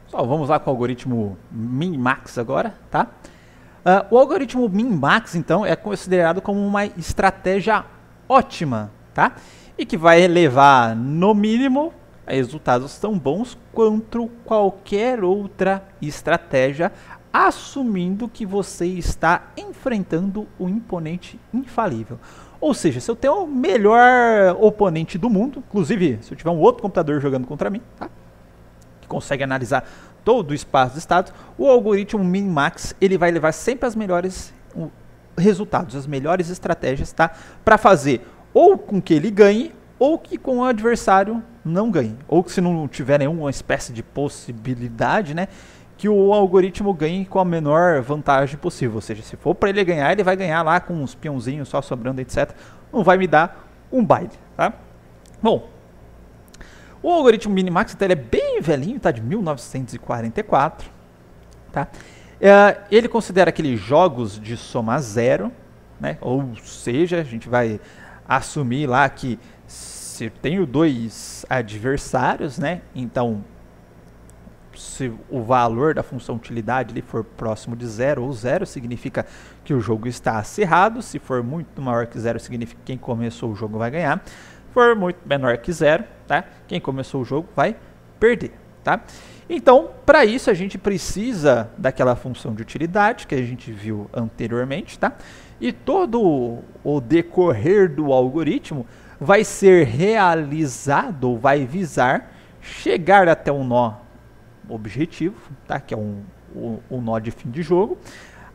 Só vamos lá com o algoritmo min-max agora, tá? O algoritmo min-max, então, é considerado como uma estratégia ótima, tá? E que vai levar, no mínimo, a resultados tão bons quanto qualquer outra estratégia, assumindo que você está enfrentando um oponente infalível. Ou seja, se eu tenho o melhor oponente do mundo, inclusive se eu tiver um outro computador jogando contra mim, tá? Que consegue analisar todo o espaço de estados, o algoritmo min-max ele vai levar sempre as melhores resultados, as melhores estratégias, tá? Para fazer ou com que ele ganhe ou que com o adversário não ganhe, ou que se não tiver nenhuma espécie de possibilidade, né, que o algoritmo ganhe com a menor vantagem possível. Ou seja, se for para ele ganhar, ele vai ganhar lá com uns peãozinhos só sobrando, etc. Não vai me dar um baile, tá? Bom, o algoritmo min-max então, ele é bem velhinho, tá? De 1944, tá? Ele considera aqueles jogos de soma zero, né? Ou seja, a gente vai assumir lá que se eu tenho dois adversários, né? Então, se o valor da função utilidade ele for próximo de zero ou zero, significa que o jogo está acirrado. Se for muito maior que zero, significa que quem começou o jogo vai ganhar. Se for muito menor que zero, tá? Quem começou o jogo vai perder, tá? Então, para isso a gente precisa daquela função de utilidade que a gente viu anteriormente, tá? E todo o decorrer do algoritmo vai ser realizado ou vai visar chegar até um nó objetivo, tá? Que é um nó de fim de jogo,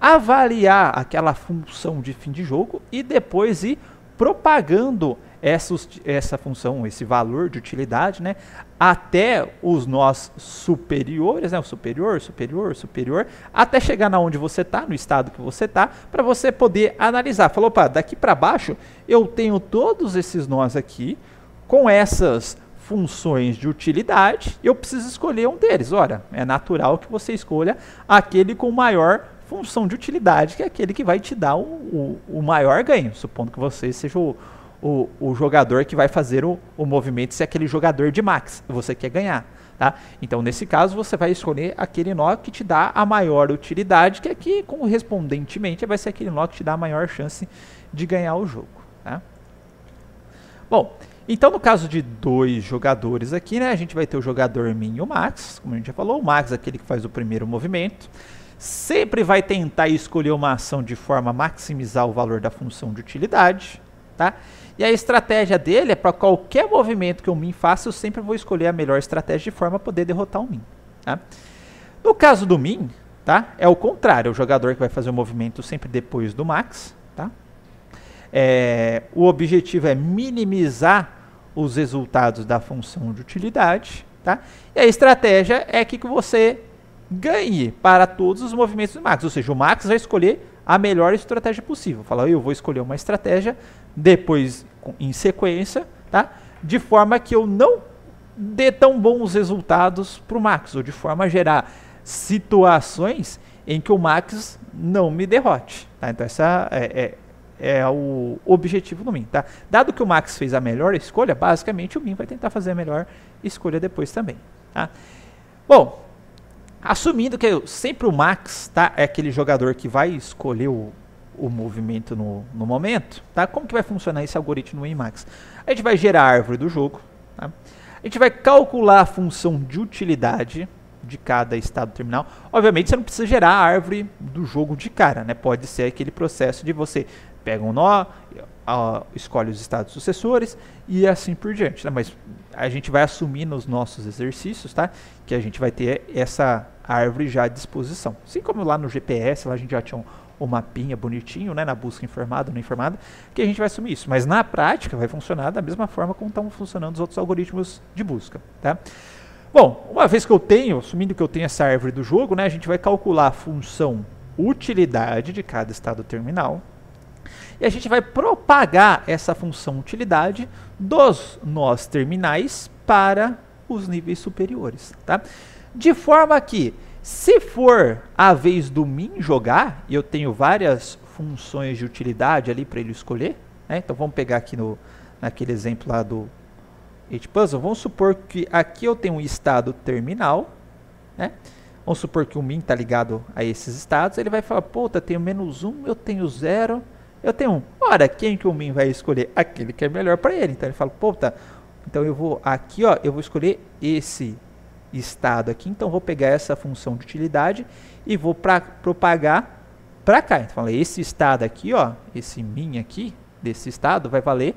avaliar aquela função de fim de jogo e depois ir propagando essa função, esse valor de utilidade, né, até os nós superiores, né, o superior, superior, superior, até chegar na onde você está, no estado que você está, para você poder analisar. Falou, opa, daqui para baixo eu tenho todos esses nós aqui com essas funções de utilidade, eu preciso escolher um deles. Ora, é natural que você escolha aquele com maior função de utilidade, que é aquele que vai te dar o maior ganho, supondo que você seja o jogador que vai fazer o movimento, se é aquele jogador de max, você quer ganhar. Tá? Então, nesse caso, você vai escolher aquele nó que te dá a maior utilidade, que aqui, correspondentemente, vai ser aquele nó que te dá a maior chance de ganhar o jogo. Tá? Bom, então no caso de dois jogadores aqui, né, a gente vai ter o jogador min e o max, como a gente já falou, o max é aquele que faz o primeiro movimento, sempre vai tentar escolher uma ação de forma a maximizar o valor da função de utilidade, tá? E a estratégia dele é para qualquer movimento que o min faça, eu sempre vou escolher a melhor estratégia de forma a poder derrotar o min. Tá? No caso do min, tá? É o contrário, é o jogador que vai fazer o movimento sempre depois do max. Tá? O objetivo é minimizar os resultados da função de utilidade. Tá? E a estratégia é que você ganhe para todos os movimentos do max. Ou seja, o max vai escolher a melhor estratégia possível. Fala, eu vou escolher uma estratégia depois em sequência, tá? De forma que eu não dê tão bons resultados para o max, ou de forma a gerar situações em que o max não me derrote. Tá? Então essa é o objetivo do min. Tá? Dado que o max fez a melhor escolha, basicamente o min vai tentar fazer a melhor escolha depois também. Tá? Bom, assumindo que sempre o max, tá, é aquele jogador que vai escolher o movimento no momento, tá? Como que vai funcionar esse algoritmo no min-max? A gente vai gerar a árvore do jogo, tá? A gente vai calcular a função de utilidade de cada estado terminal. Obviamente você não precisa gerar a árvore do jogo de cara, né? Pode ser aquele processo de você pega um nó, escolhe os estados sucessores e assim por diante, né? Mas a gente vai assumir nos nossos exercícios, tá? Que a gente vai ter essa árvore já à disposição. Assim como lá no GPS, lá a gente já tinha um mapinha bonitinho, né, na busca informada, não informada, que a gente vai assumir isso. Mas na prática vai funcionar da mesma forma como estão funcionando os outros algoritmos de busca. Tá? Bom, uma vez que eu tenho, assumindo que eu tenho essa árvore do jogo, né, a gente vai calcular a função utilidade de cada estado terminal. E a gente vai propagar essa função utilidade dos nós terminais para os níveis superiores. Tá? De forma que, se for a vez do min jogar, e eu tenho várias funções de utilidade ali para ele escolher, né? Então vamos pegar aqui naquele exemplo lá do 8Puzzle, vamos supor que aqui eu tenho um estado terminal, né? Vamos supor que o min está ligado a esses estados. Ele vai falar, puta, eu tenho -1, eu tenho 0, eu tenho 1. Ora, quem que o min vai escolher? Aquele que é melhor para ele. Então ele fala, puta, então eu vou aqui, ó, eu vou escolher esse estado aqui. Então eu vou pegar essa função de utilidade e vou propagar para cá. Então fala, esse estado aqui, ó, esse min aqui, desse estado, vai valer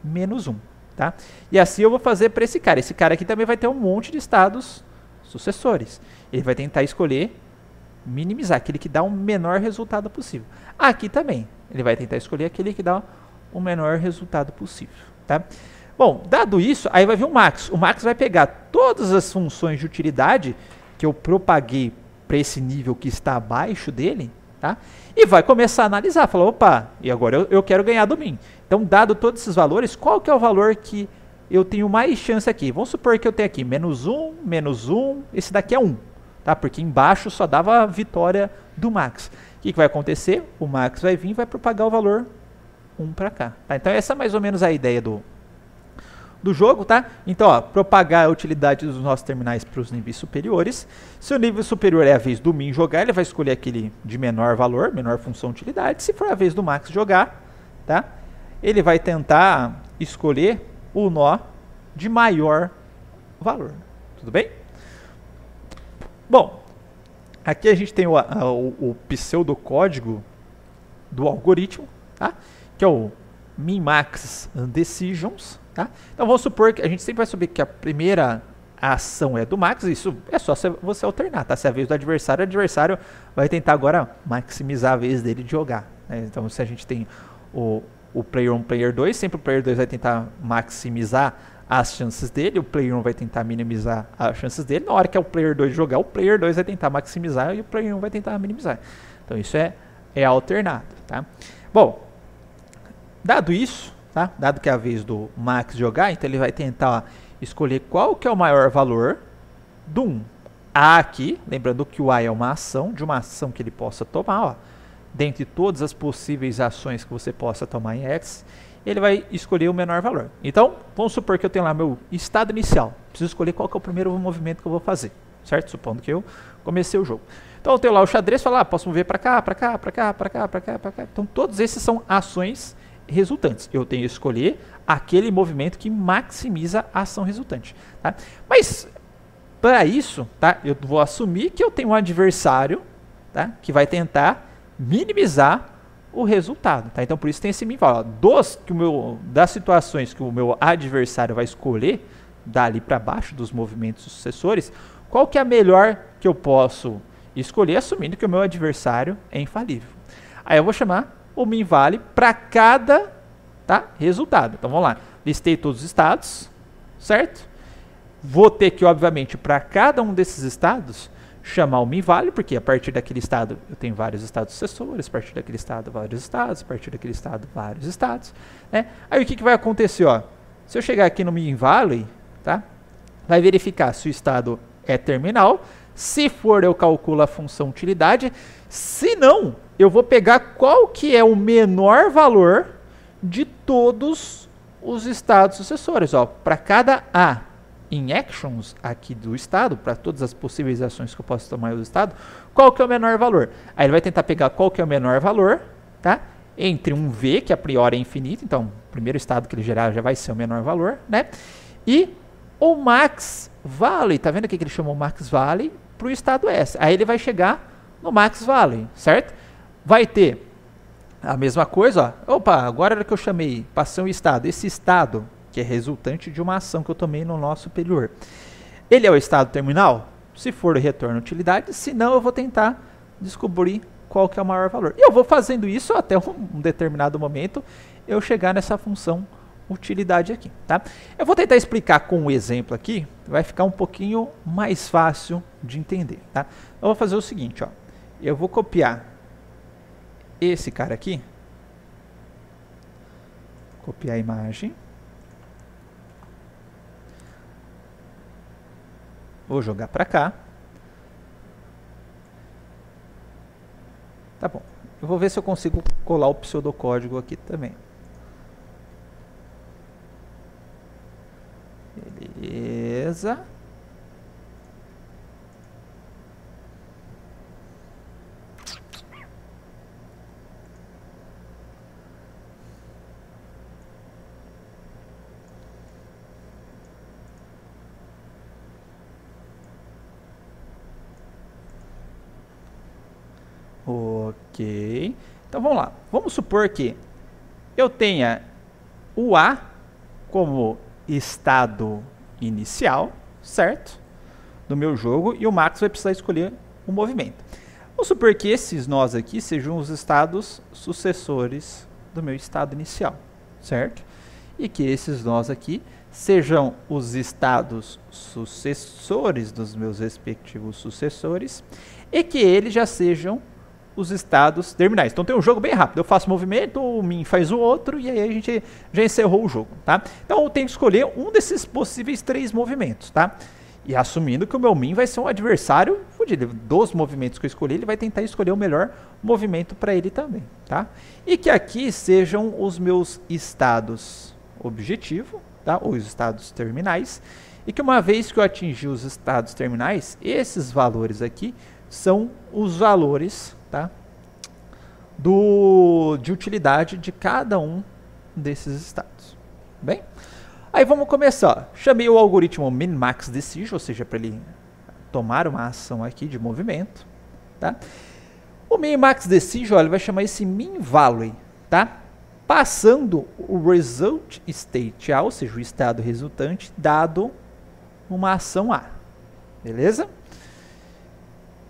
-1. Tá? E assim eu vou fazer para esse cara. Esse cara aqui também vai ter um monte de estados sucessores. Ele vai tentar escolher minimizar, aquele que dá o menor resultado possível. Aqui também, ele vai tentar escolher aquele que dá o menor resultado possível. Tá? Bom, dado isso, aí vai vir o max. O max vai pegar todas as funções de utilidade que eu propaguei para esse nível que está abaixo dele, tá? E vai começar a analisar. Falar, opa, e agora eu quero ganhar do min. Então, dado todos esses valores, qual que é o valor que eu tenho mais chance aqui? Vamos supor que eu tenho aqui -1, -1, esse daqui é 1. Tá? Porque embaixo só dava a vitória do max. O que vai acontecer? O max vai vir e vai propagar o valor 1 para cá. Tá? Então essa é mais ou menos a ideia do jogo. Tá? Então, ó, propagar a utilidade dos nossos terminais para os níveis superiores. Se o nível superior é a vez do min jogar, ele vai escolher aquele de menor valor, menor função de utilidade. Se for a vez do max jogar, tá? Ele vai tentar escolher o nó de maior valor. Tudo bem? Bom, aqui a gente tem o pseudocódigo do algoritmo, tá? Que é o min-max decisions. Tá? Então vamos supor que a gente sempre vai saber que a primeira ação é do max, isso é só você alternar. Tá? Se é a vez do adversário, o adversário vai tentar agora maximizar a vez dele de jogar. Né? Então se a gente tem o player 1, player 2, sempre o player 2 vai tentar maximizar as chances dele, o player 1 vai tentar minimizar as chances dele. Na hora que é o player 2 jogar, o player 2 vai tentar maximizar e o player 1 vai tentar minimizar. Então isso é alternado. Tá? Bom, dado isso, tá? Dado que é a vez do max jogar, então ele vai tentar escolher qual que é o maior valor do 1. A aqui, lembrando que o A é uma ação, de uma ação que ele possa tomar, ó, dentre todas as possíveis ações que você possa tomar em X, ele vai escolher o menor valor. Então, vamos supor que eu tenho lá meu estado inicial. Preciso escolher qual que é o primeiro movimento que eu vou fazer, certo? Supondo que eu comecei o jogo. Então, eu tenho lá o xadrez, falar, posso mover para cá, para cá, para cá, para cá, para cá, para cá. Então, todos esses são ações resultantes. Eu tenho que escolher aquele movimento que maximiza a ação resultante. Tá? Mas, para isso, tá, eu vou assumir que eu tenho um adversário, tá, que vai tentar minimizar o resultado. Tá? Então, por isso tem esse min-value. Das situações que o meu adversário vai escolher, dali para baixo dos movimentos sucessores, qual que é a melhor que eu posso escolher, assumindo que o meu adversário é infalível. Aí eu vou chamar o min-vale para cada, tá, resultado. Então, vamos lá. Listei todos os estados, certo? Vou ter que, obviamente, para cada um desses estados, chamar o min-vale, porque a partir daquele estado eu tenho vários estados sucessores, a partir daquele estado vários estados, a partir daquele estado vários estados. Né? Aí o que vai acontecer? Ó? Se eu chegar aqui no min-vale, tá? Vai verificar se o estado é terminal. Se for, eu calculo a função utilidade. Se não, eu vou pegar qual que é o menor valor de todos os estados sucessores. Para cada A em actions aqui do estado, para todas as possíveis ações que eu posso tomar do estado, qual que é o menor valor? Aí ele vai tentar pegar qual que é o menor valor, tá? Entre um V, que a priori é infinito, então o primeiro estado que ele gerar já vai ser o menor valor, né? E o max value, tá vendo aqui que ele chamou max value para o estado S? Aí ele vai chegar no max value, certo? Vai ter a mesma coisa, ó. Opa, agora que eu chamei, passei um estado, esse estado que é resultante de uma ação que eu tomei no nó superior. Ele é o estado terminal? Se for, retorna utilidade. Se não, eu vou tentar descobrir qual que é o maior valor. E eu vou fazendo isso até um determinado momento eu chegar nessa função utilidade aqui. Tá? Eu vou tentar explicar com um exemplo aqui, vai ficar um pouquinho mais fácil de entender. Tá? Eu vou fazer o seguinte, ó. Eu vou copiar esse cara aqui, copiar a imagem, vou jogar para cá. Tá bom. Eu vou ver se eu consigo colar o pseudocódigo aqui também. Beleza. Ok. Então vamos lá. Vamos supor que eu tenha o A como estado inicial, certo? Do meu jogo, e o Max vai precisar escolher um movimento. Vamos supor que esses nós aqui sejam os estados sucessores do meu estado inicial, certo? E que esses nós aqui sejam os estados sucessores dos meus respectivos sucessores e que eles já sejam os estados terminais. Então tem um jogo bem rápido. Eu faço um movimento, o Min faz o outro e aí a gente já encerrou o jogo, tá? Então eu tenho que escolher um desses possíveis 3 movimentos, tá? E assumindo que o meu Min vai ser um adversário fudido. Dos movimentos que eu escolhi, ele vai tentar escolher o melhor movimento para ele também, tá? E que aqui sejam os meus estados objetivo, tá? Ou os estados terminais. E que uma vez que eu atingir os estados terminais, esses valores aqui são os valores, tá? De utilidade de cada um desses estados. Bem? Aí vamos começar. Chamei o algoritmo Min-Max Decision, ou seja, para ele tomar uma ação aqui de movimento, tá? O Min-Max Decision, ele vai chamar esse Min-Value, tá? Passando o Result State A, ou seja, o estado resultante, dado uma ação A. Beleza?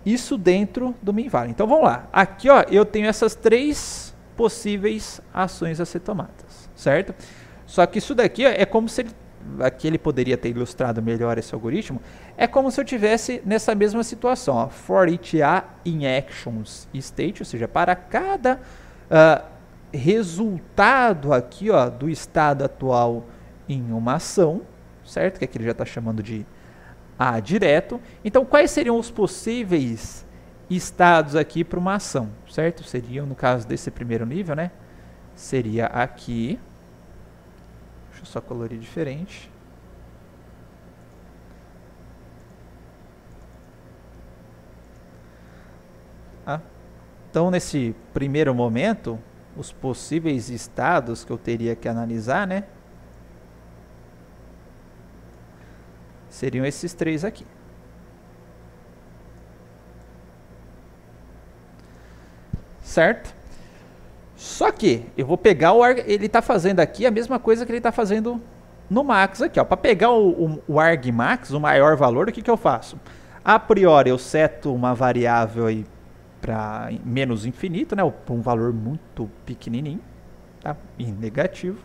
Isso dentro do Min-Value. Então vamos lá. Aqui ó, eu tenho essas 3 possíveis ações a ser tomadas, certo? Só que isso daqui ó, é como se ele, aqui ele poderia ter ilustrado melhor esse algoritmo, é como se eu tivesse nessa mesma situação, ó, for each A in actions state, ou seja, para cada resultado aqui ó, do estado atual em uma ação, certo? Que aqui ele já está chamando de A direto. Então, quais seriam os possíveis estados aqui para uma ação, certo? Seriam, no caso desse primeiro nível, né? Seria aqui. Deixa eu só colorir diferente. Então, nesse primeiro momento, os possíveis estados que eu teria que analisar, né? Seriam esses 3 aqui. Certo? Só que eu vou pegar ele está fazendo aqui a mesma coisa que ele está fazendo no Max aqui, ó. Para pegar o argmax, o maior valor, o que eu faço? A priori eu seto uma variável aí para menos infinito, né? Um valor muito pequenininho, tá? E negativo.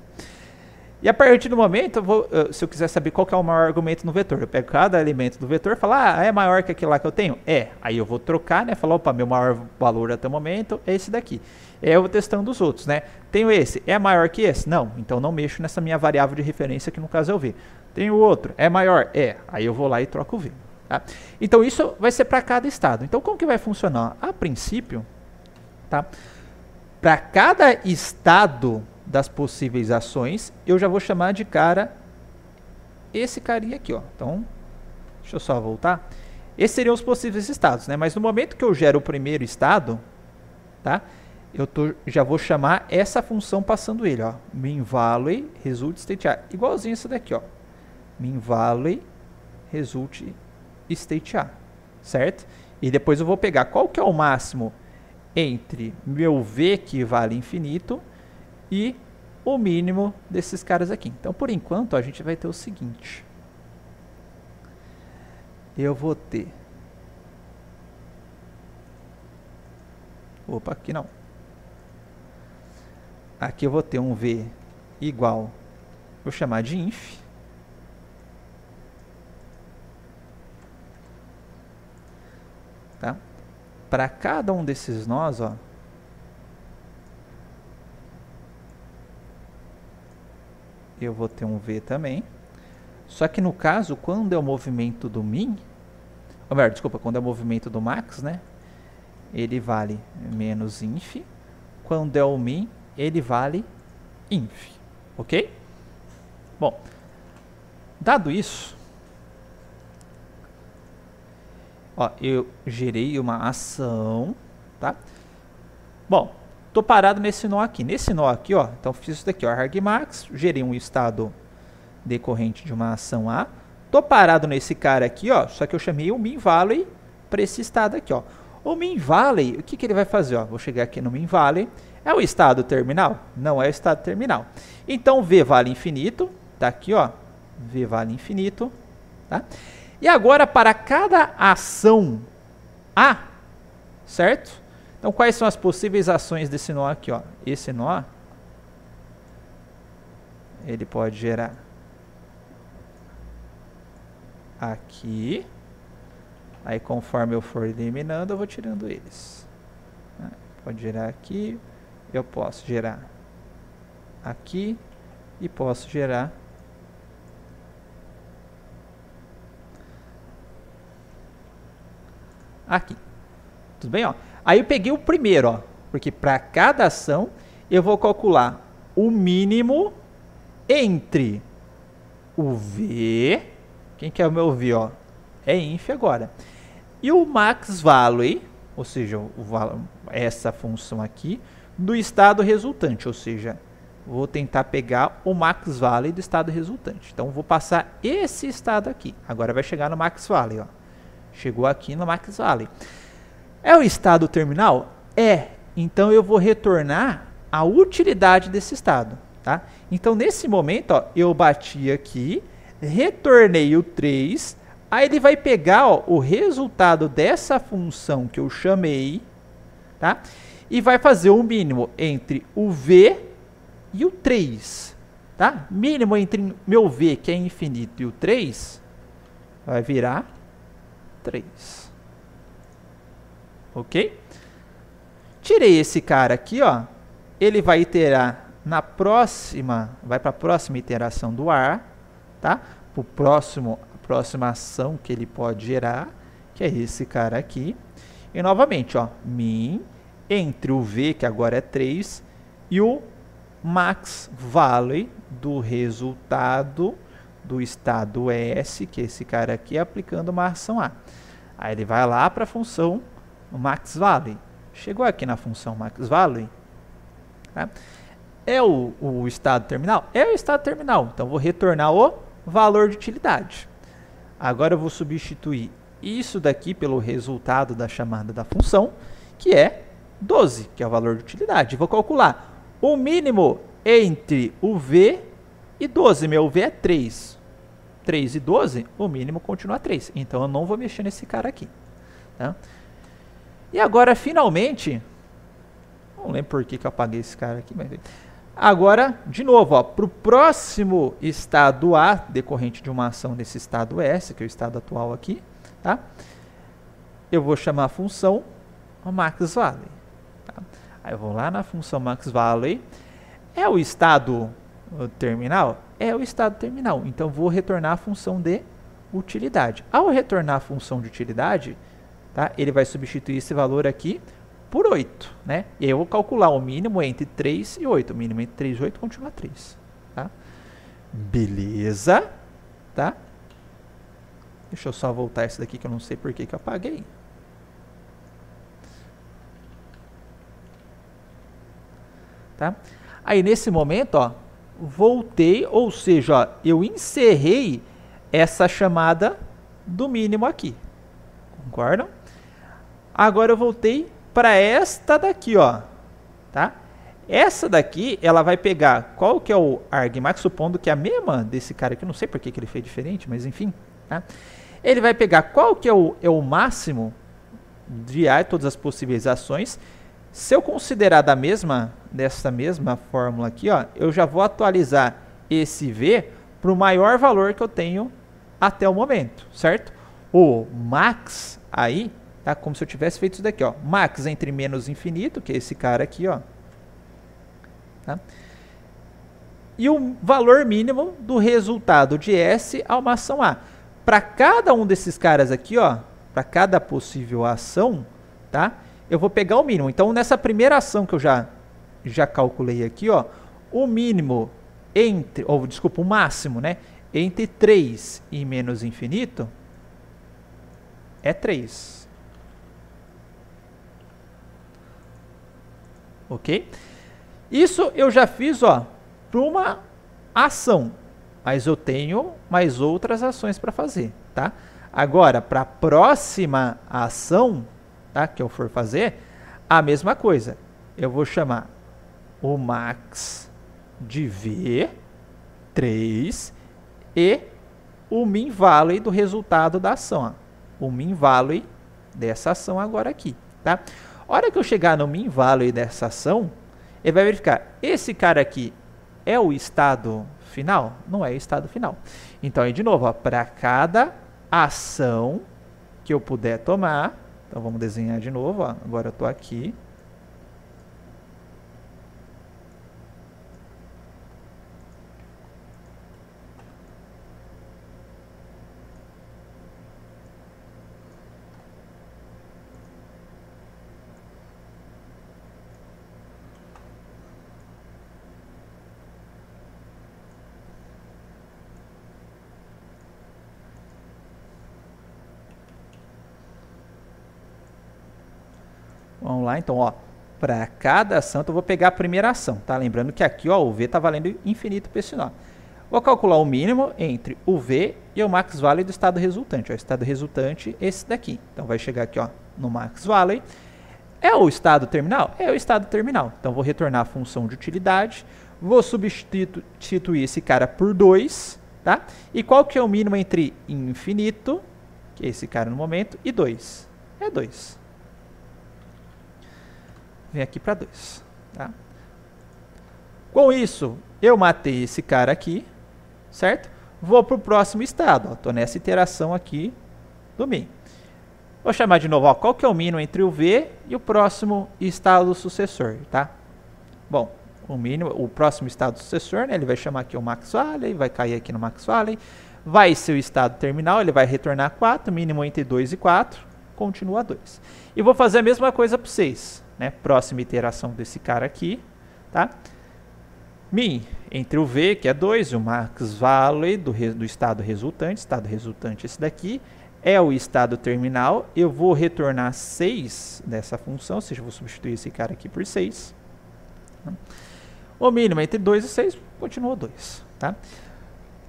E a partir do momento, se eu quiser saber qual que é o maior argumento no vetor, eu pego cada elemento do vetor e falo, é maior que aquele lá que eu tenho? É. Aí eu vou trocar, né? Falar, opa, meu maior valor até o momento é esse daqui. E aí eu vou testando os outros, né? Tenho esse, é maior que esse? Não. Então não mexo nessa minha variável de referência, que no caso é o V. Tenho outro, é maior? É. Aí eu vou lá e troco o V. Tá? Então isso vai ser para cada estado. Então como que vai funcionar? A princípio, tá? Para cada estado das possíveis ações, eu já vou chamar de cara esse carinha aqui, ó. Então, deixa eu só voltar. Esses seriam os possíveis estados, né? Mas no momento que eu gero o primeiro estado, tá? Já vou chamar essa função passando ele, ó. Min-Value Result State A. Igualzinho isso daqui, ó. Min-Value Result State A. Certo? E depois eu vou pegar qual que é o máximo entre meu V, que vale infinito, e o mínimo desses caras aqui. Então, por enquanto, a gente vai ter o seguinte. Eu vou ter... Opa, aqui não. Aqui eu vou ter um V igual... Vou chamar de inf. Tá? Para cada um desses nós, ó, eu vou ter um V também. Só que no caso, quando é o movimento do Min, ou melhor, desculpa, quando é o movimento do Max, né? Ele vale menos inf. Quando é o Min, ele vale inf. Ok? Bom, dado isso, ó, eu gerei uma ação, tá? Bom, tô parado nesse nó aqui. Nesse nó aqui, ó, então fiz isso daqui, ó, argmax, gerei um estado decorrente de uma ação A. Tô parado nesse cara aqui, ó, só que eu chamei o min-value para esse estado aqui, ó. O min valley, o que, que ele vai fazer? Ó, vou chegar aqui no min valley. É o estado terminal? Não é o estado terminal. Então, v vale infinito. Tá aqui, ó. V vale infinito. Tá? E agora, para cada ação A, certo? Então, quais são as possíveis ações desse nó aqui, ó? Esse nó, ele pode gerar aqui. Aí, conforme eu for eliminando, eu vou tirando eles. Pode gerar aqui. Eu posso gerar aqui. E posso gerar aqui. Tudo bem, ó? Aí eu peguei o primeiro, ó. Porque para cada ação, eu vou calcular o mínimo entre o V. Quem que é o meu V, ó? É inf agora. E o max value, ou seja, essa função aqui, do estado resultante. Ou seja, vou tentar pegar o max value do estado resultante. Então, vou passar esse estado aqui. Agora vai chegar no max value, ó. Chegou aqui no max value. É o estado terminal? É. Então, eu vou retornar a utilidade desse estado. Tá? Então, nesse momento, ó, eu bati aqui, retornei o 3, aí ele vai pegar, ó, o resultado dessa função que eu chamei, tá? E vai fazer o mínimo entre o V e o 3. Tá? Mínimo entre meu V, que é infinito, e o 3, vai virar 3. Ok? Tirei esse cara aqui, ó. Ele vai iterar na próxima, vai para a próxima iteração do ar, tá? Para a próxima ação que ele pode gerar, que é esse cara aqui. E novamente, ó, min entre o V, que agora é 3, e o max value do resultado do estado S, que é esse cara aqui, aplicando uma ação A. Aí ele vai lá para a função max value. Chegou aqui na função max value, tá? É o estado terminal? É o estado terminal. Então, vou retornar o valor de utilidade. Agora, eu vou substituir isso daqui pelo resultado da chamada da função, que é 12, que é o valor de utilidade. Vou calcular o mínimo entre o V e 12. Meu V é 3. 3 e 12, o mínimo continua 3. Então, eu não vou mexer nesse cara aqui. Tá? E agora, finalmente, não lembro por que eu apaguei esse cara aqui, mas... Agora, de novo, para o próximo estado A, decorrente de uma ação desse estado S, que é o estado atual aqui, tá? Eu vou chamar a função max value. Tá? Aí eu vou lá na função max value. É o estado terminal? É o estado terminal. Então, vou retornar a função de utilidade. Ao retornar a função de utilidade, tá? Ele vai substituir esse valor aqui por 8, né? E aí eu vou calcular o mínimo entre 3 e 8. O mínimo entre 3 e 8 continua 3, tá? Beleza, tá? Deixa eu só voltar esse daqui que eu não sei por que eu apaguei. Tá? Aí nesse momento, ó, voltei, ou seja, ó, eu encerrei essa chamada do mínimo aqui. Concordam? Agora eu voltei para esta daqui, ó, tá? Essa daqui, ela vai pegar qual que é o argmax, supondo que é a mesma desse cara aqui, não sei por que ele fez diferente, mas enfim, tá? Ele vai pegar qual que é o máximo de A, todas as possíveis ações. Se eu considerar dessa mesma fórmula aqui, ó, eu já vou atualizar esse V para o maior valor que eu tenho até o momento, certo? O max aí, tá? Como se eu tivesse feito isso daqui, ó. Max entre menos infinito, que é esse cara aqui, ó. Tá? E o valor mínimo do resultado de S a uma ação A. Para cada um desses caras aqui, ó, para cada possível ação, tá? Eu vou pegar o mínimo. Então, nessa primeira ação que eu já calculei aqui, ó, o mínimo entre, ou desculpa, o máximo, né, entre 3 e menos infinito é 3. Ok? Isso eu já fiz, ó, para uma ação, mas eu tenho mais outras ações para fazer, tá? Agora, para a próxima ação, tá? tá? Que eu for fazer, a mesma coisa. Eu vou chamar o max de V3 e o min value do resultado da ação. Ó. O min value dessa ação agora aqui, tá? A hora que eu chegar no min value dessa ação, ele vai verificar, esse cara aqui é o estado final? Não é o estado final. Então, aí de novo, para cada ação que eu puder tomar, então vamos desenhar de novo, ó. Agora eu estou aqui. Vamos lá, então, ó, para cada ação, então eu vou pegar a primeira ação, tá? Lembrando que aqui, ó, o V está valendo infinito para esse nó. Vou calcular o mínimo entre o V e o max value do estado resultante. Ó, o estado resultante, esse daqui. Então, vai chegar aqui, ó, no max value. É o estado terminal? É o estado terminal. Então, vou retornar a função de utilidade, vou substituir esse cara por 2, tá? E qual que é o mínimo entre infinito, que é esse cara no momento, e 2? É 2. Vem aqui para 2. Tá? Com isso, eu matei esse cara aqui, certo? Vou para o próximo estado. Estou nessa iteração aqui do min. Vou chamar de novo, ó, qual que é o mínimo entre o V e o próximo estado sucessor, tá? Bom, o mínimo, o próximo estado sucessor, né, ele vai chamar aqui o max value, vai cair aqui no max value, vai ser o estado terminal, ele vai retornar 4, mínimo entre 2 e 4, continua 2. E vou fazer a mesma coisa para 6. Né? Próxima iteração desse cara aqui, tá? Min entre o V, que é 2, e o max value do estado resultante esse daqui, é o estado terminal. Eu vou retornar 6 dessa função, ou seja, eu vou substituir esse cara aqui por 6. O mínimo entre 2 e 6 continua 2, tá?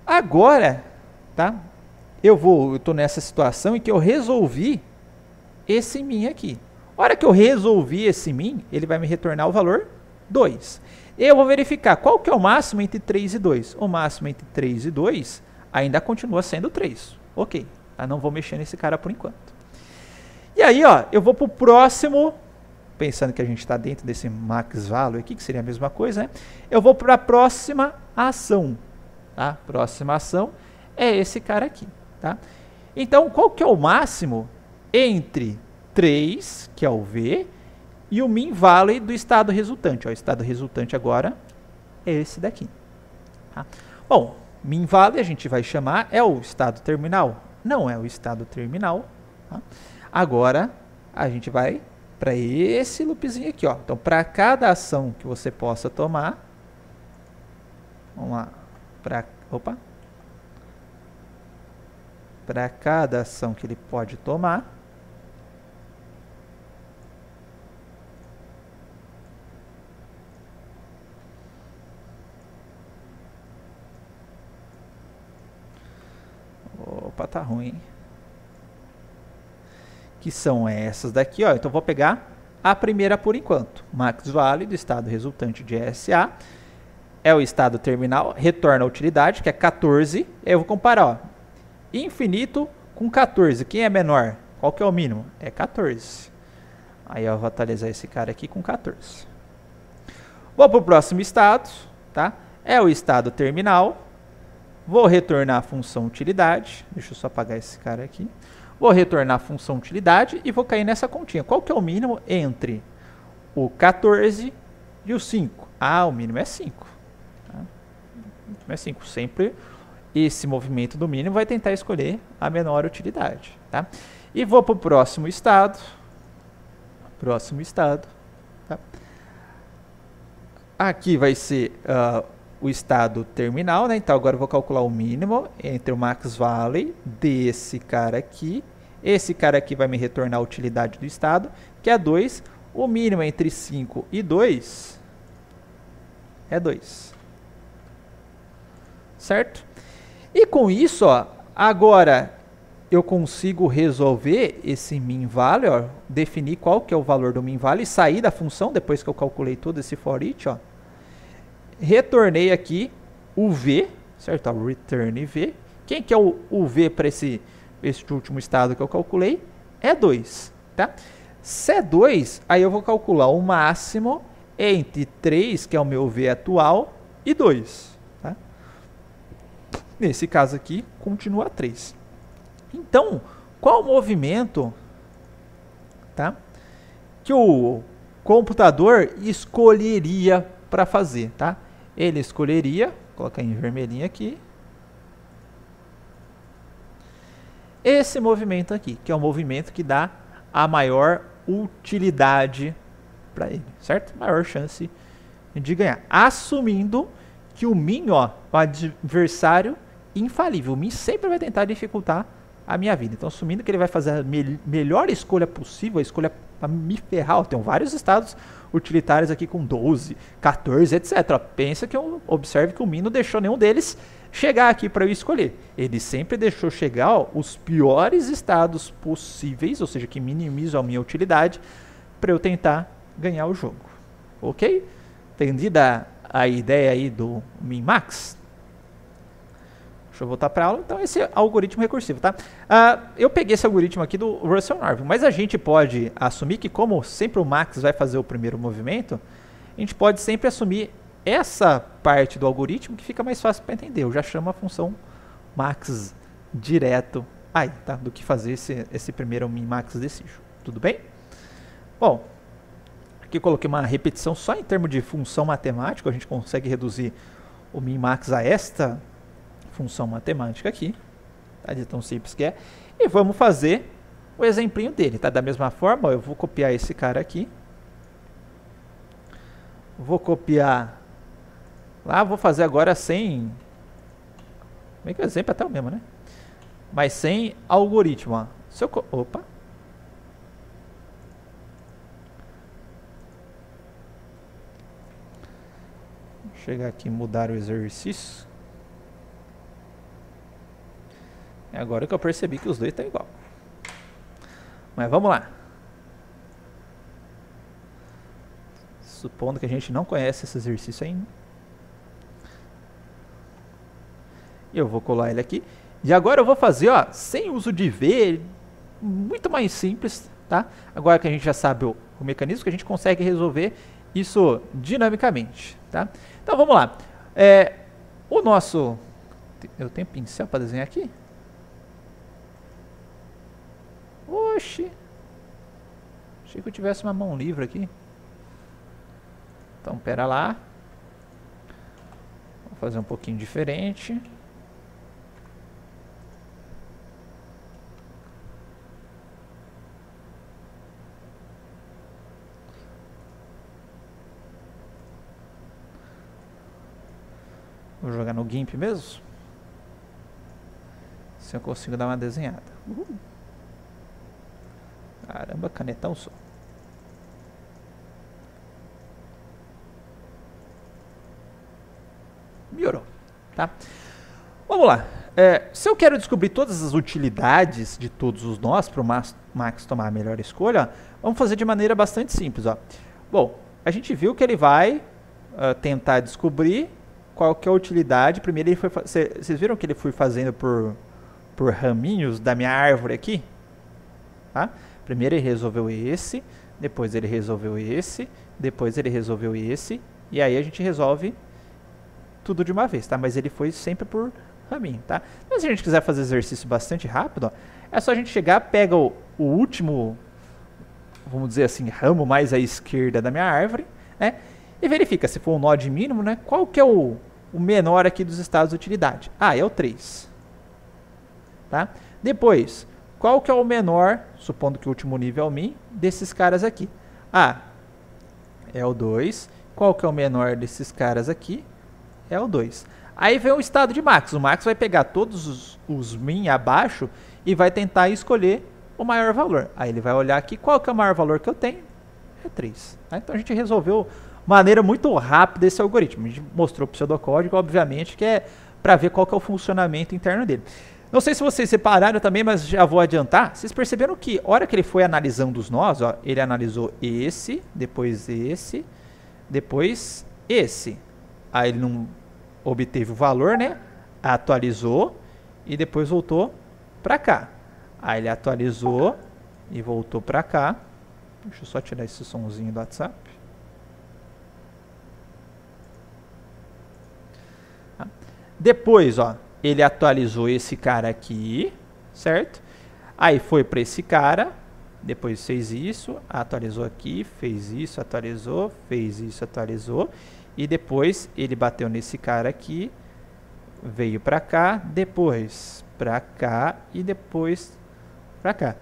Agora, tá? Eu estou nessa situação em que eu resolvi esse min aqui. A hora que eu resolvi esse min, ele vai me retornar o valor 2. Eu vou verificar qual que é o máximo entre 3 e 2. O máximo entre 3 e 2 ainda continua sendo 3. Ok, eu não vou mexer nesse cara por enquanto. E aí, ó, eu vou para o próximo, pensando que a gente está dentro desse max value aqui, que seria a mesma coisa, né? Eu vou para a próxima ação. Tá? Próxima ação é esse cara aqui. Tá? Então, qual que é o máximo entre 3, que é o V, e o min value do estado resultante. Ó, o estado resultante agora é esse daqui. Tá? Bom, min value a gente vai chamar, é o estado terminal? Não é o estado terminal. Tá? Agora, a gente vai para esse loopzinho aqui. Ó. Então, para cada ação que você possa tomar, vamos lá, para cada ação que ele pode tomar, opa, tá ruim. Que são essas daqui, ó. Então, vou pegar a primeira por enquanto. Max value do estado resultante de SA. É o estado terminal. Retorna a utilidade, que é 14. Eu vou comparar, ó. Infinito com 14. Quem é menor? Qual que é o mínimo? É 14. Aí, eu vou atualizar esse cara aqui com 14. Vou para o próximo estado, tá? É o estado terminal. Vou retornar a função utilidade. Deixa eu só apagar esse cara aqui. Vou retornar a função utilidade e vou cair nessa continha. Qual que é o mínimo entre o 14 e o 5? Ah, o mínimo é 5. Tá? O mínimo é 5. Sempre esse movimento do mínimo vai tentar escolher a menor utilidade. Tá? E vou para o próximo estado. Próximo estado. Tá? Aqui vai ser o estado terminal, né? Então agora eu vou calcular o mínimo entre o max value desse cara aqui. Esse cara aqui vai me retornar a utilidade do estado, que é 2. O mínimo entre 5 e 2 é 2. Certo? E com isso, ó, agora eu consigo resolver esse min value, ó, definir qual que é o valor do min value e sair da função depois que eu calculei todo esse for each, ó. Retornei aqui o v, certo? Ó, return v. Quem que é o v para esse último estado que eu calculei? É 2, tá? Se é 2, aí eu vou calcular o máximo entre 3, que é o meu v atual, e 2, tá? Nesse caso aqui, continua 3. Então, qual o movimento, tá, que o computador escolheria para fazer, tá? Ele escolheria, vou colocar em vermelhinho aqui, esse movimento aqui, que é o movimento que dá a maior utilidade para ele, certo? Maior chance de ganhar. Assumindo que o min, ó, o adversário infalível. O min sempre vai tentar dificultar a minha vida. Então, assumindo que ele vai fazer a melhor escolha possível, a escolha para me ferrar. Ó, tem vários estados utilitários aqui com 12, 14, etc. Ó, pensa que eu observe que o min não deixou nenhum deles chegar aqui para eu escolher. Ele sempre deixou chegar, ó, os piores estados possíveis, ou seja, que minimizam a minha utilidade, para eu tentar ganhar o jogo. Ok? Entendida a ideia aí do min-max? Deixa eu voltar para a aula. Então, esse é algoritmo recursivo, tá? Eu peguei esse algoritmo aqui do Russell Norville, mas a gente pode assumir que, como sempre o max vai fazer o primeiro movimento, a gente pode sempre assumir essa parte do algoritmo que fica mais fácil para entender. Eu já chamo a função max direto aí, tá? Do que fazer esse primeiro min-max decision. Tudo bem? Bom, aqui eu coloquei uma repetição só em termos de função matemática. A gente consegue reduzir o min-max a esta função matemática aqui, tá? De tão simples que é. E vamos fazer o exemplinho dele, tá? Da mesma forma, ó, eu vou copiar esse cara aqui. Vou copiar lá, vou fazer agora sem... Bem que o exemplo é até o mesmo, né? Mas sem algoritmo, ó. Se eu... Opa! Vou chegar aqui e mudar o exercício. É agora que eu percebi que os dois estão igual. Mas vamos lá. Supondo que a gente não conhece esse exercício ainda. Eu vou colar ele aqui. E agora eu vou fazer, ó, sem uso de V, muito mais simples, tá? Agora que a gente já sabe o mecanismo, que a gente consegue resolver isso dinamicamente, tá? Então vamos lá. O nosso... Eu tenho pincel para desenhar aqui? Oxi. Achei que eu tivesse uma mão livre aqui. Então, pera lá. Vou fazer um pouquinho diferente. Vou jogar no GIMP mesmo. Se eu consigo dar uma desenhada. Caramba, canetão só. Melhorou, tá? Vamos lá. Se eu quero descobrir todas as utilidades de todos os nós para o Max tomar a melhor escolha, vamos fazer de maneira bastante simples, ó. Bom, a gente viu que ele vai tentar descobrir qual que é a utilidade. Primeiro ele foi... Vocês viram que ele foi fazendo por raminhos da minha árvore aqui? Tá? Primeiro ele resolveu esse, depois ele resolveu esse, depois ele resolveu esse, e aí a gente resolve tudo de uma vez, tá? Mas ele foi sempre por raminho, tá? Mas se a gente quiser fazer exercício bastante rápido, ó, é só a gente chegar, pega o último, vamos dizer assim, ramo mais à esquerda da minha árvore, né? E verifica, se for um nó de mínimo, né? Qual que é o menor aqui dos estados de utilidade? Ah, é o 3. Tá? Depois, qual que é o menor, supondo que o último nível é o min, desses caras aqui? Ah, é o 2. Qual que é o menor desses caras aqui? É o 2. Aí vem o estado de max. O max vai pegar todos os min abaixo e vai tentar escolher o maior valor. Aí ele vai olhar aqui, qual que é o maior valor que eu tenho? É 3. Tá? Então a gente resolveu de maneira muito rápida esse algoritmo. A gente mostrou o pseudocódigo, obviamente, que é para ver qual que é o funcionamento interno dele. Não sei se vocês separaram também, mas já vou adiantar. Vocês perceberam que, a hora que ele foi analisando os nós, ó, ele analisou esse, depois esse, depois esse. Aí ele não obteve o valor, né? Atualizou e depois voltou para cá. Aí ele atualizou e voltou para cá. Deixa eu só tirar esse somzinho do WhatsApp. Depois, ó, ele atualizou esse cara aqui, certo? Aí foi para esse cara, depois fez isso, atualizou aqui, fez isso, atualizou, fez isso, atualizou. E depois ele bateu nesse cara aqui, veio para cá, depois para cá e depois para cá.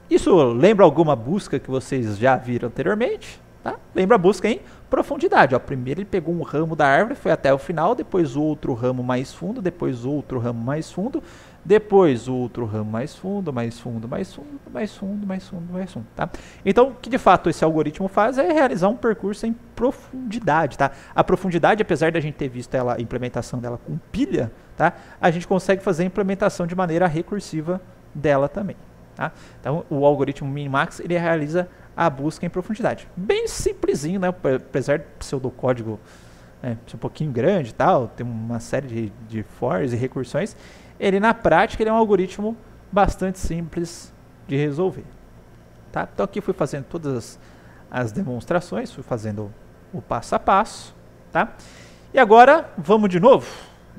Isso lembra alguma busca que vocês já viram anteriormente? Tá? Lembra a busca em profundidade. Ó. Primeiro ele pegou um ramo da árvore, foi até o final, depois outro ramo mais fundo, depois outro ramo mais fundo, depois outro ramo mais fundo, mais fundo, mais fundo, mais fundo, mais fundo, mais fundo. Tá? Então, o que de fato esse algoritmo faz é realizar um percurso em profundidade. Tá? A profundidade, apesar de a gente ter visto a implementação dela com pilha, tá? A gente consegue fazer a implementação de maneira recursiva dela também. Tá? Então, o algoritmo Minimax ele realiza a busca em profundidade. Bem simplesinho, né? Apesar do pseudocódigo ser um pouquinho grande e tal, tem uma série de fors e recursões, ele na prática ele é um algoritmo bastante simples de resolver. Tá? Então aqui fui fazendo todas as demonstrações, fui fazendo o passo a passo. Tá? E agora vamos de novo.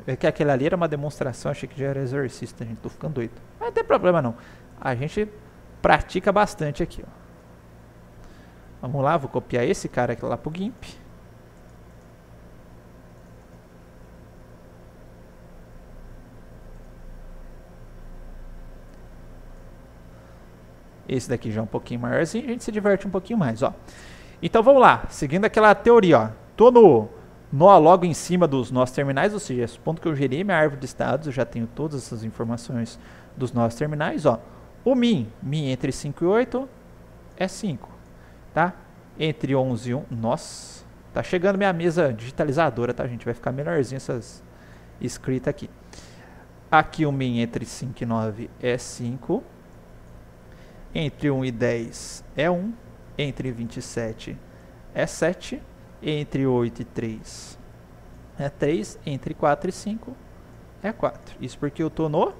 É que aquela ali era uma demonstração, achei que já era exercício, a gente tô ficando doido. Mas não tem problema não. A gente pratica bastante aqui, ó. Vamos lá, vou copiar esse cara aqui lá pro GIMP. Esse daqui já é um pouquinho maiorzinho, a gente se diverte um pouquinho mais, ó. Então vamos lá, seguindo aquela teoria, ó. Tô no nó logo em cima dos nós terminais, ou seja, supondo que eu gerei minha árvore de estados, eu já tenho todas essas informações dos nós terminais, ó. O min entre 5 e 8 é 5. Tá? Entre 11 e 1, nossa, tá chegando minha mesa digitalizadora, tá, gente? Vai ficar melhorzinho essas escritas aqui. Aqui o min entre 5 e 9 é 5. Entre 1 e 10 é 1. Entre 27 é 7. Entre 8 e 3 é 3. Entre 4 e 5 é 4. Isso porque eu tô no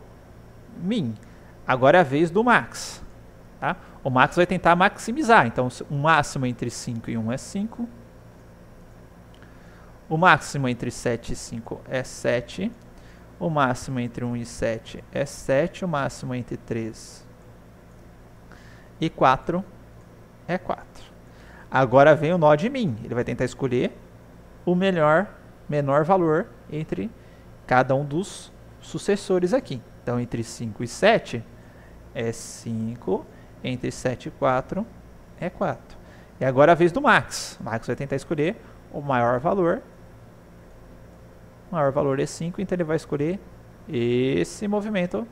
min. Agora é a vez do max. Tá? O max vai tentar maximizar. Então, o máximo entre 5 e 1 é 5. O máximo entre 7 e 5 é 7. O máximo entre 1 e 7 é 7. O máximo entre 3 e 4 é 4. Agora vem o nó de min. Ele vai tentar escolher o menor valor entre cada um dos sucessores aqui. Então, entre 5 e 7 é 5. Entre 7 e 4 é 4. E agora a vez do max. O max vai tentar escolher o maior valor. O maior valor é 5, então ele vai escolher esse movimento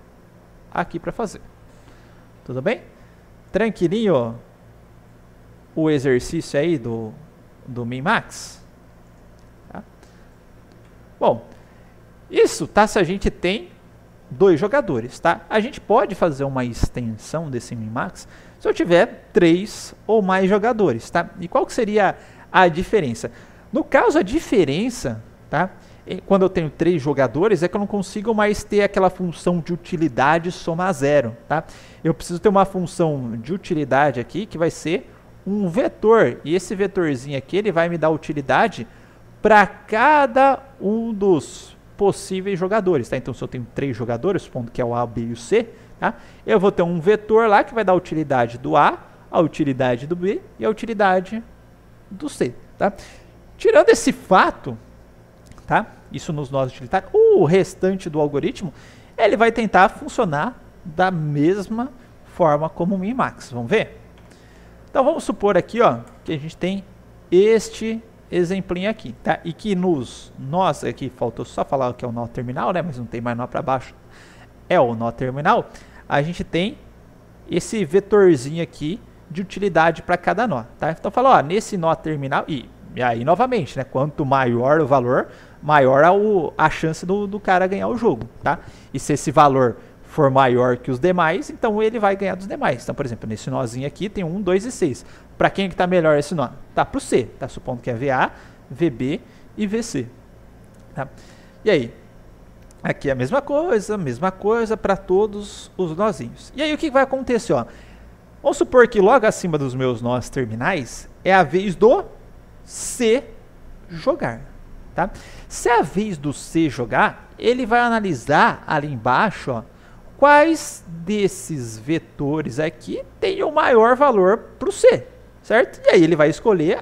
aqui para fazer. Tudo bem? Tranquilinho o exercício aí do Min-Max? Tá? Bom, isso tá se a gente tem 2 jogadores, tá? A gente pode fazer uma extensão desse Min-Max se eu tiver 3 ou mais jogadores, tá? E qual que seria a diferença? No caso, a diferença, tá? Quando eu tenho 3 jogadores, é que eu não consigo mais ter aquela função de utilidade soma zero, tá? Eu preciso ter uma função de utilidade aqui que vai ser um vetor. E esse vetorzinho aqui, ele vai me dar utilidade para cada um dos possíveis jogadores, tá? Então, se eu tenho 3 jogadores, supondo que é o A, o B e o C, tá? Eu vou ter um vetor lá que vai dar a utilidade do A, a utilidade do B e a utilidade do C, tá? Tirando esse fato, tá? Isso nos nós utilitários, o restante do algoritmo, ele vai tentar funcionar da mesma forma como o Min-Max. Vamos ver? Então, vamos supor aqui, ó, que a gente tem este exemplinho aqui, tá? E que nos nós, aqui faltou só falar que é o nó terminal, né? Mas não tem mais nó para baixo. É o nó terminal. A gente tem esse vetorzinho aqui de utilidade para cada nó, tá? Então, fala, ó, nesse nó terminal, e E aí, novamente, né? Quanto maior o valor, maior a chance do cara ganhar o jogo, tá? E se esse valor for maior que os demais, então ele vai ganhar dos demais. Então, por exemplo, nesse nozinho aqui tem 1, 2 e 6. Para quem que tá melhor esse nó? Tá pro C, tá? Supondo que é VA, VB e VC. Tá? E aí? Aqui é a mesma coisa para todos os nozinhos. E aí o que vai acontecer? Ó? Vamos supor que logo acima dos meus nós terminais é a vez do C jogar. Tá? Se é a vez do C jogar, ele vai analisar ali embaixo, ó, quais desses vetores aqui tem o maior valor para o C, certo? E aí ele vai escolher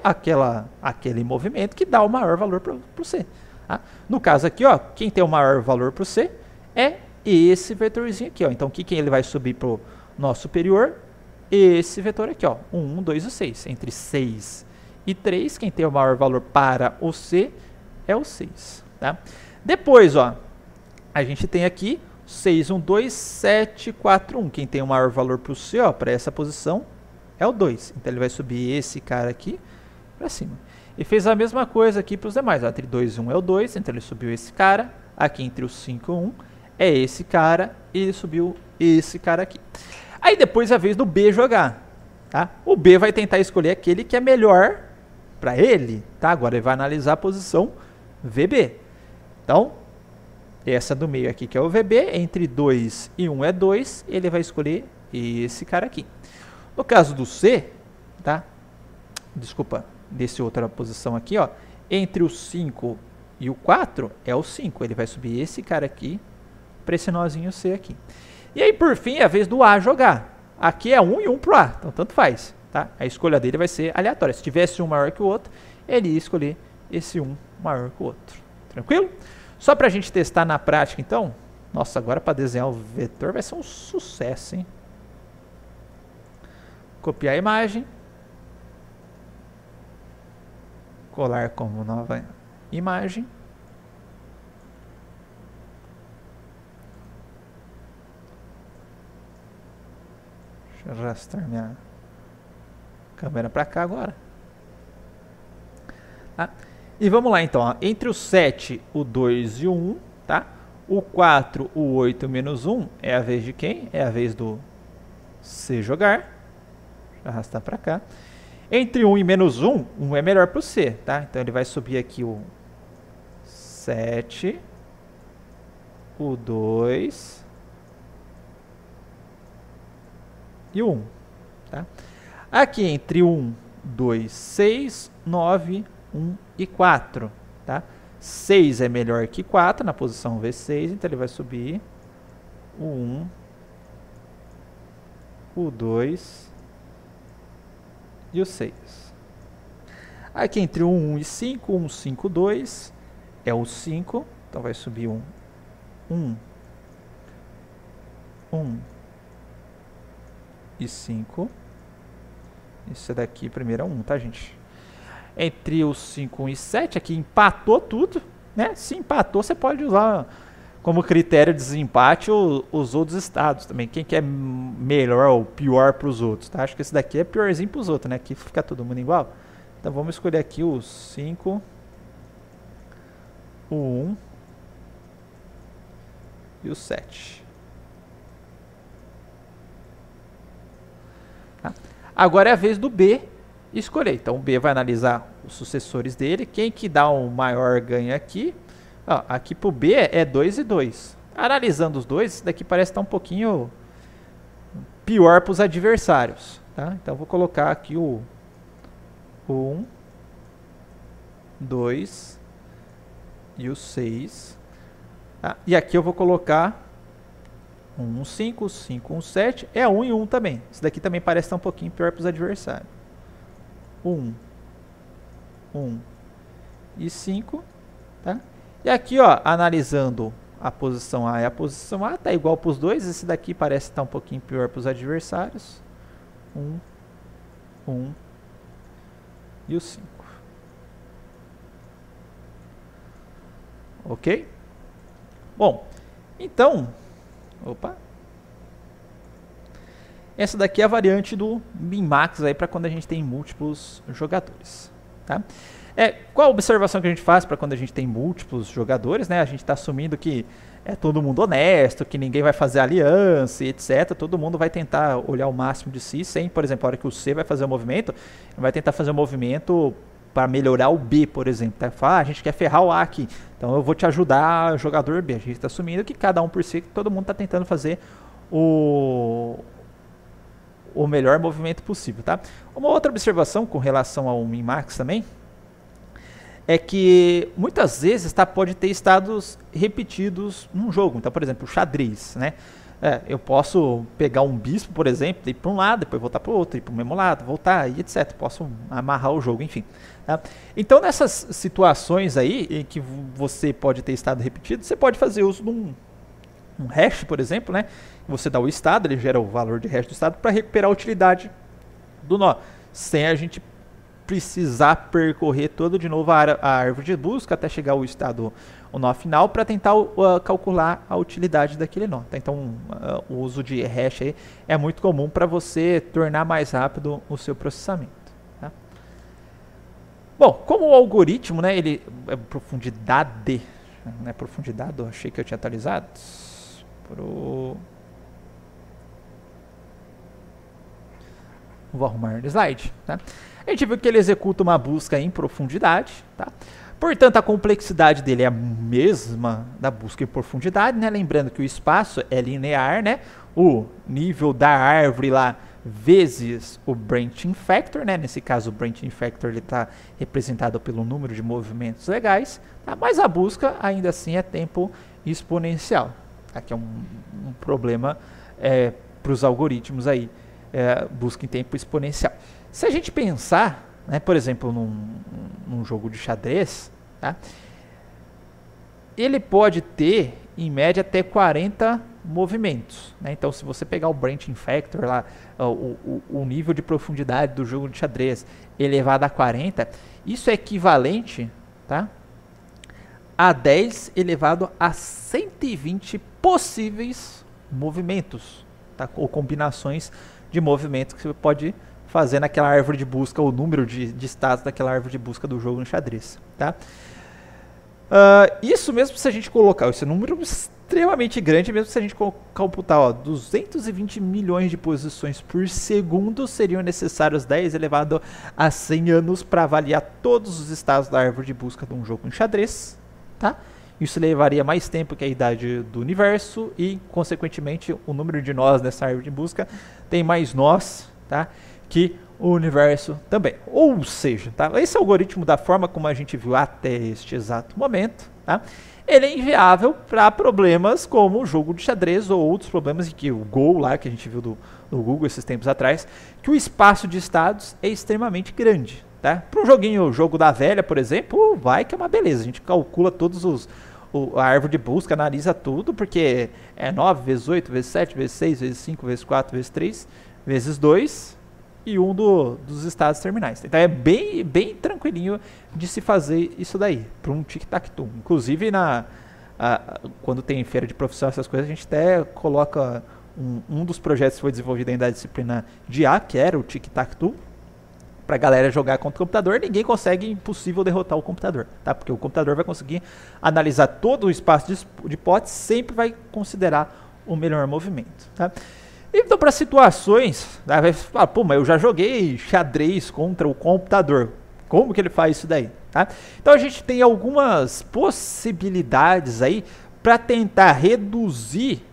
aquele movimento que dá o maior valor para o C. Tá? No caso aqui, ó, quem tem o maior valor para o C é esse vetorzinho aqui. Ó. Então, quem ele vai subir para o nó superior? Esse vetor aqui, ó, 1, 2 e 6. Entre 6 e 3, quem tem o maior valor para o C é o 6. Tá? Depois, ó, a gente tem aqui 6, 1, 2, 7, 4, 1. Quem tem o maior valor para o C, ó, para essa posição, é o 2. Então, ele vai subir esse cara aqui para cima. E fez a mesma coisa aqui para os demais. Ó, entre 2 e 1 é o 2, então ele subiu esse cara. Aqui entre o 5 e 1 é esse cara, e ele subiu esse cara aqui. Aí depois é a vez do B jogar. Tá? O B vai tentar escolher aquele que é melhor para ele. Tá? Agora ele vai analisar a posição VB. Então, essa do meio aqui que é o VB, entre 2 e 1 é 2, ele vai escolher esse cara aqui. No caso do C, tá? Desculpa, desse outra posição aqui, ó, entre o 5 e o 4 é o 5, ele vai subir esse cara aqui para esse nozinho C aqui. E aí, por fim, é a vez do A jogar. Aqui é 1 e 1 pro A, então tanto faz, tá? A escolha dele vai ser aleatória. Se tivesse um maior que o outro, ele ia escolher esse 1 maior que o outro. Tranquilo? Só para a gente testar na prática, então. Nossa, agora para desenhar o vetor vai ser um sucesso, hein? Copiar a imagem. Colar como nova imagem. Deixa eu arrastar minha câmera para cá agora. Tá? E vamos lá então, ó. Entre o 7, o 2 e o 1, tá? O 4, o 8 e o menos 1 é a vez de quem? É a vez do C jogar. Deixa eu arrastar para cá. Entre 1 e menos 1, 1 é melhor para o C, tá? Então ele vai subir aqui o 7, o 2 e o 1, tá? Aqui entre 1, 2, 6, 9, 1 e 4, tá? 6 é melhor que 4 na posição V6, então ele vai subir o 1, o 2 e o 6. Aqui entre 1 e 5, 1, 5, 2 é o 5, então vai subir 1, 1, 1 e 5. Isso daqui primeiro é 1, tá, gente? Entre os 5, 1 e 7, aqui empatou tudo, né? Se empatou, você pode usar como critério de desempate os outros estados também. Quem que é melhor ou pior para os outros, tá? Acho que esse daqui é piorzinho para os outros, né? Aqui fica todo mundo igual. Então vamos escolher aqui os 5, o 1 e o 7. Tá? Agora é a vez do B escolher. Então o B vai analisar os sucessores dele. Quem que dá o maior ganho aqui? Ó, aqui para o B é 2 e 2. Analisando os dois, esse daqui parece estar um pouquinho pior para os adversários. Tá? Então vou colocar aqui o 1, 2 e o 6. Tá? E aqui eu vou colocar 1, 5, 5, 1, 7. É 1 e 1 também. Esse daqui também parece estar um pouquinho pior para os adversários. 1, 1 e 5. Tá? E aqui, ó, analisando a posição A e a posição A, tá igual para os dois. Esse daqui parece estar um pouquinho pior para os adversários. 1, 1 e o 5. Ok? Bom, então, opa. Essa daqui é a variante do min-max aí para quando a gente tem múltiplos jogadores, tá? Qual a observação que a gente faz para quando a gente tem múltiplos jogadores, né? A gente está assumindo que é todo mundo honesto, que ninguém vai fazer aliança, etc. Todo mundo vai tentar olhar o máximo de si, sem, por exemplo, a hora que o C vai fazer o movimento, vai tentar fazer o movimento para melhorar o B, por exemplo. Tá? Fala, a gente quer ferrar o A aqui, então eu vou te ajudar, jogador B. A gente está assumindo que cada um por si, que todo mundo está tentando fazer o melhor movimento possível. Tá? Uma outra observação com relação ao min-max também, é que muitas vezes pode ter estados repetidos num jogo. Então, por exemplo, o xadrez, né? Eu posso pegar um bispo, por exemplo, ir para um lado, depois voltar para o outro, ir para o mesmo lado, voltar e etc. Posso amarrar o jogo, enfim. Tá? Então, nessas situações aí, em que você pode ter estado repetido, você pode fazer uso de um hash, por exemplo, né? Você dá o estado, ele gera o valor de hash do estado para recuperar a utilidade do nó, sem a gente precisar percorrer todo de novo a árvore de busca até chegar ao estado, o nó final, para tentar calcular a utilidade daquele nó. Tá? Então, o uso de hash aí é muito comum para você tornar mais rápido o seu processamento. Tá? Bom, como o algoritmo, né, ele é profundidade, não é profundidade, eu achei que eu tinha atualizado. Vou arrumar no slide. Tá? A gente viu que ele executa uma busca em profundidade, tá? Portanto, a complexidade dele é a mesma da busca em profundidade, né? Lembrando que o espaço é linear, né? O nível da árvore lá vezes o branching factor, né? Nesse caso, o branching factor está representado pelo número de movimentos legais, tá? Mas a busca ainda assim é tempo exponencial. Aqui é um problema para os algoritmos aí, busca em tempo exponencial. Se a gente pensar, né, por exemplo, num jogo de xadrez, tá? Ele pode ter, em média, até 40 movimentos. Né? Então, se você pegar o branching factor, lá, o nível de profundidade do jogo de xadrez elevado a 40, isso é equivalente, tá, a 10 elevado a 120 possíveis movimentos, tá? Ou combinações de movimentos que você pode fazer naquela árvore de busca, o número de estados daquela árvore de busca do jogo no xadrez. Tá? Isso mesmo se a gente colocar esse número extremamente grande, mesmo se a gente computar 220 milhões de posições por segundo, seriam necessários 10 elevado a 100 anos para avaliar todos os estados da árvore de busca de um jogo em xadrez. Tá? Isso levaria mais tempo que a idade do universo e, consequentemente, o número de nós nessa árvore de busca tem mais nós, tá, que o universo também. Ou seja, tá, esse algoritmo, da forma como a gente viu até este exato momento, tá, ele é inviável para problemas como o jogo de xadrez ou outros problemas em que o Go, lá que a gente viu no Google esses tempos atrás, que o espaço de estados é extremamente grande. Tá? Para um joguinho, jogo da velha, por exemplo, vai que é uma beleza. A gente calcula todos a árvore de busca, analisa tudo, porque é 9 vezes 8, vezes 7, vezes 6, vezes 5, vezes 4, vezes 3, vezes 2 e um dos estados terminais. Então é bem tranquilinho de se fazer isso daí, para um tic-tac-toe. Inclusive, quando tem feira de profissão, essas coisas, a gente até coloca um dos projetos que foi desenvolvido ainda da disciplina de A, que era o tic-tac-toe, para a galera jogar contra o computador. Ninguém consegue, impossível derrotar o computador, tá? Porque o computador vai conseguir analisar todo o espaço de hipótese, sempre vai considerar o melhor movimento, tá? Então, para situações, né, vai falar, pô, mas eu já joguei xadrez contra o computador. Como que ele faz isso daí? Tá? Então, a gente tem algumas possibilidades aí para tentar reduzir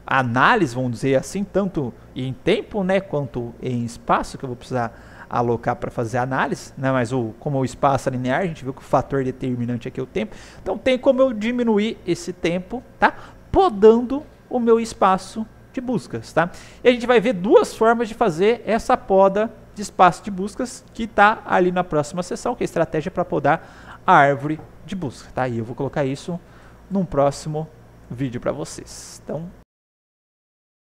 a análise, vamos dizer assim, tanto em tempo, né, quanto em espaço, que eu vou precisar alocar para fazer a análise, né, mas como o espaço é linear, a gente viu que o fator determinante aqui é o tempo. Então, tem como eu diminuir esse tempo, tá? Podando o meu espaço de buscas, tá? E a gente vai ver duas formas de fazer essa poda de espaço de buscas, que está ali na próxima sessão, que é a estratégia para podar a árvore de busca, tá? E eu vou colocar isso num próximo vídeo para vocês. Então,